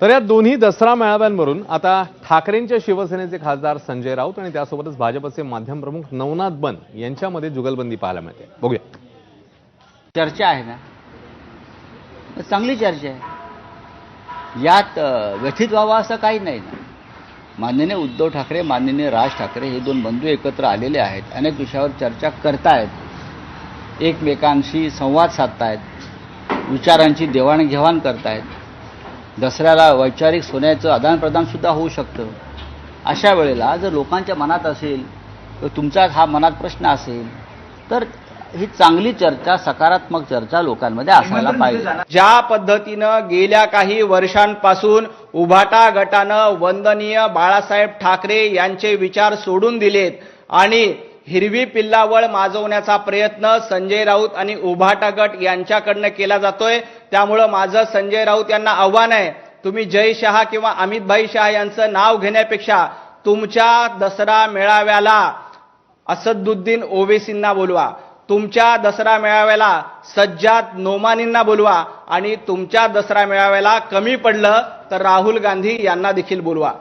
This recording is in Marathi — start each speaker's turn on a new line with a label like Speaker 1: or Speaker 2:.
Speaker 1: तर या दोन्ही दसरा मेळाव्यांवरून आता ठाकरेंच्या शिवसेनेचे खासदार संजय राऊत आणि त्यासोबतच भाजपचे माध्यम प्रमुख नवनाथ बन यांच्यामध्ये जुगलबंदी पाहायला मिळते. बघूया.
Speaker 2: चर्चा आहे ना, चांगली चर्चा आहे. यात व्यथित व्हावं असं काही नाही ना. माननीय उद्धव ठाकरे, माननीय राज ठाकरे हे दोन बंधू एकत्र आलेले आहेत. अनेक विषयावर चर्चा करतायत, एकमेकांशी संवाद साधतायत, विचारांची देवाणघेवाण करतायत. दसऱ्याला वैचारिक सोन्याचं आदानप्रदान सुद्धा होऊ शकतं. अशा वेळेला जर लोकांच्या मनात असेल, तर तुमचा हा मनात प्रश्न असेल, तर ही चांगली चर्चा, सकारात्मक चर्चा लोकांमध्ये असायला पाहिजे.
Speaker 3: ज्या पद्धतीनं गेल्या काही वर्षांपासून उभाटा गटानं वंदनीय बाळासाहेब ठाकरे यांचे विचार सोडून दिलेत आणि हिरवी पिल्लावळ माजवण्याचा प्रयत्न संजय राऊत आणि उभाटा गट यांच्याकडनं केला जातोय. त्यामुळं माझं संजय राऊत यांना आव्हान आहे, तुम्ही जय शहा किंवा अमितभाई शहा यांचं नाव घेण्यापेक्षा तुमच्या दसरा मेळाव्याला असदुद्दीन ओवेसींना बोलवा, तुमच्या दसरा मेळाव्याला सज्जाद नोमानींना बोलवा आणि तुमच्या दसरा मेळाव्याला कमी पडलं तर राहुल गांधी यांना देखील बोलवा.